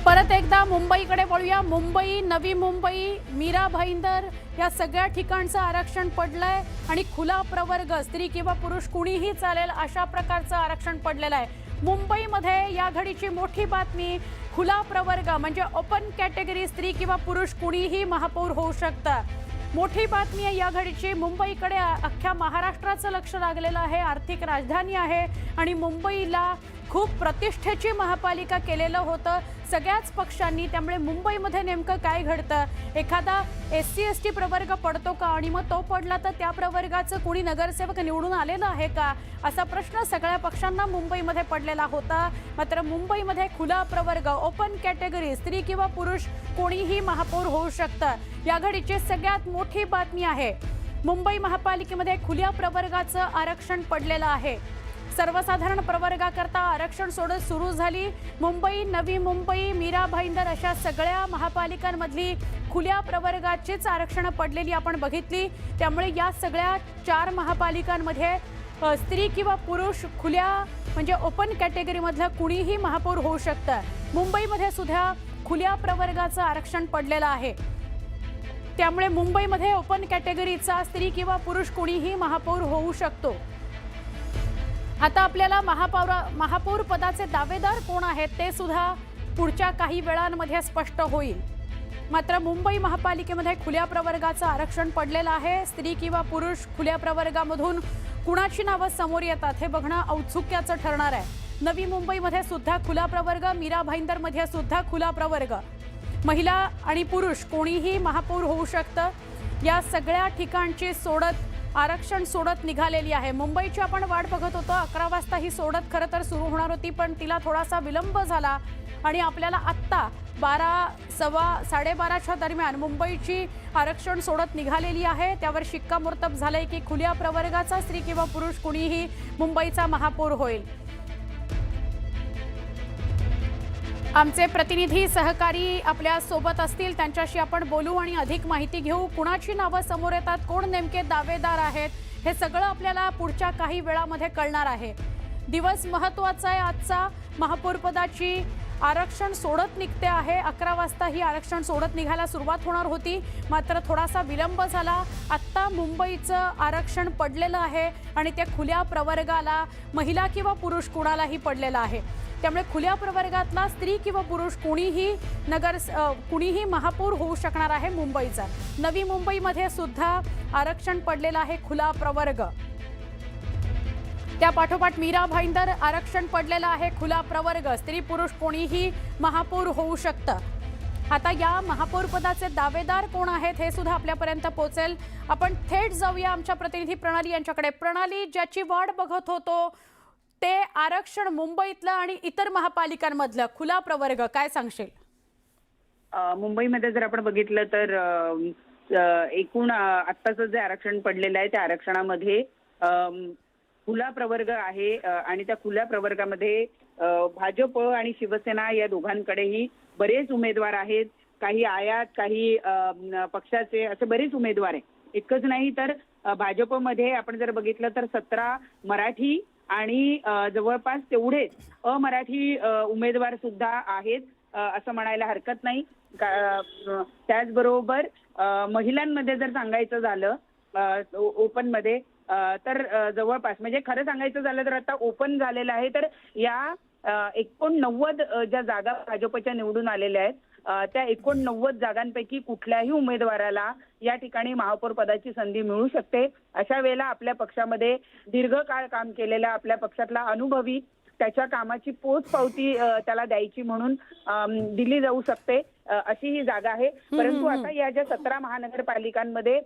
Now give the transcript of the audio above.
परत एकदा मुंबईकडे वळूया। मुंबई, नवी मुंबई, मीरा भाईंदर या सगळ्या ठिकाणचं आरक्षण पडलंय आणि खुला प्रवर्ग स्त्री किंवा पुरुष कुणीही चालेल अशा प्रकारचं आरक्षण पडलेलं आहे। मुंबईमध्ये या घडीची मोठी बातमी, खुला प्रवर्ग म्हणजे ओपन कॅटेगरी स्त्री किंवा पुरुष कुणीही महापौर होऊ शकतं। मोठी बातमी आहे या घडीची। मुंबईकडे अख्ख्या महाराष्ट्राचं लक्ष लागलेलं आहे। आर्थिक राजधानी आहे आणि मुंबईला खूप प्रतिष्ठेची महापालिका केलेलं होतं सगळ्याच पक्षांनी। त्यामुळे मुंबईमध्ये नेमकं काय घडतं, एखादा SC ST प्रवर्ग पडतो का आणि मग तो पडला तर त्या प्रवर्गाचं कोणी नगरसेवक निवडून आलेलं आहे का, असा प्रश्न सगळ्या पक्षांना मुंबईमध्ये पडलेला होता। मात्र मुंबईमध्ये खुला प्रवर्ग ओपन कॅटेगरी स्त्री किंवा पुरुष कोणीही महापौर होऊ शकतं। या घडीची सगळ्यात मोठी बातमी आहे, मुंबई महापालिकेमध्ये खुल्या प्रवर्गाचं आरक्षण पडलेलं आहे। सर्वसाधारण प्रवर्गाकरता आरक्षण सोडत सुरू झाली। मुंबई, नवी मुंबई, मीरा भाईंदर अशा सगळ्या महापालिकांमधली खुल्या प्रवर्गाचीच आरक्षण पडलेली आपण बघितली। त्यामुळे या सगळ्या 4 महापालिकांमध्ये स्त्री किंवा पुरुष खुल्या म्हणजे ओपन कॅटेगरीमधलं कुणीही महापौर होऊ शकतं। मुंबईमध्ये सुद्धा खुल्या प्रवर्गाचं आरक्षण पडलेलं आहे। त्यामुळे मुंबईमध्ये ओपन कॅटेगरीचा स्त्री किंवा पुरुष कुणीही महापौर होऊ शकतो। आता आपल्याला महापौर पदाचे दावेदार कोण आहेत ते सुद्धा पुढच्या काही वेळांमध्ये स्पष्ट होईल। मात्र मुंबई महापालिकेमध्ये खुल्या प्रवर्गाचं आरक्षण पडलेलं आहे। स्त्री किंवा पुरुष खुल्या प्रवर्गामधून कुणाची नावं समोर येतात हे बघणं औत्सुक्याचं ठरणार आहे। नवी मुंबईमध्ये सुद्धा खुला प्रवर्ग, मीरा भाईंदरमध्ये सुद्धा खुला प्रवर्ग, महिला आणि पुरुष कोणीही महापौर होऊ शकतं। या सगळ्या ठिकाणची आरक्षण सोडत निघालेली आहे। मुंबईची आपण वाट बघत होतो, 11 वाजता ही सोडत खरं तर सुरू होणार होती, पण तिला थोडासा विलंब झाला आणि आपल्याला आत्ता 12:15-12:30च्या दरम्यान मुंबईची आरक्षण सोडत निघालेली आहे। त्यावर शिक्कामोर्तब झालंय की खुल्या प्रवर्गाचा स्त्री किंवा पुरुष कुणीही मुंबईचा महापौर होईल। आमचे प्रतिनिधी सहकारी आपल्या सोबत असतील, त्यांच्याशी आपण बोलू आणि अधिक माहिती घेऊ। कुणाची नावं समोर येतात, कोण नेमके दावेदार आहेत, हे सगळं आपल्याला पुढच्या काही वेळामध्ये कळणार आहे। दिवस महत्त्वाचा आहे आजचा। महापौर पदाची आरक्षण सोडत निघते आहे। 11 वाजता ही आरक्षण सोडत निघायला सुरुवात होणार होती, मात्र थोडासा विलंब झाला। आत्ता मुंबईचं आरक्षण पडलेलं आहे आणि त्या खुल्या प्रवर्गाला महिला किंवा पुरुष कुणालाही पडलेलं आहे। त्यामुळे खुल्या प्रवर्गातला स्त्री किंवा पुरुष कुणीही महापौर होऊ शकणार आहे मुंबईचा। नवी मुंबईमध्ये सुद्धा आरक्षण पडलेलं आहे खुला प्रवर्ग। त्या पाठोपाठ मीरा भाईंदर आरक्षण पडलेलं आहे खुला प्रवर्ग, स्त्री पुरुष कोणीही महापौर होऊ शकतं। आता या महापौर पदाचे दावेदार कोण आहेत हे सुद्धा आपल्यापर्यंत पोहोचेल। आपण थेट जाऊया आमच्या प्रतिनिधी प्रणाली यांच्याकडे। प्रणाली, ज्याची वाट बघत होतो ते आरक्षण मुंबईतलं आणि इतर महापालिकांमधलं खुला प्रवर्ग, काय सांगशील? मुंबईमध्ये जर आपण बघितलं तर एकूण आत्ताचं जे आरक्षण पडलेलं आहे त्या आरक्षणामध्ये खुला प्रवर्ग आहे आणि त्या खुल्या प्रवर्गामध्ये भाजप आणि शिवसेना या दोघांकडेही बरेच उमेदवार आहेत। काही आयात, काही पक्षाचे, असे बरेच उमेदवार आहेत। इतकंच नाही तर भाजपमध्ये आपण जर बघितलं तर 17 मराठी आणि जवळपास तेवढेच अमराठी उमेदवार सुद्धा आहेत असं म्हणायला हरकत नाही। त्याचबरोबर महिलांमध्ये जर सांगायचं झालं ओपन मध्ये तर जवळपास, म्हणजे खरं सांगायचं झालं तर आता ओपन झालेलं आहे, तर या 89 ज्या जागा भाजपच्या निवडून आलेल्या आहेत त्या 89 जागांपैकी कुठल्याही उमेदवाराला या ठिकाणी महापौर पदाची संधी मिळू शकते। अशा वेळेला आपल्या पक्षामध्ये दीर्घकाळ काम केलेला, आपल्या पक्षातला अनुभवी, त्याच्या कामाची पोचपावती त्याला द्यायची म्हणून दिली जाऊ शकते अशी ही जागा आहे। परंतु आता या ज्या 17 महानगरपालिकांमध्ये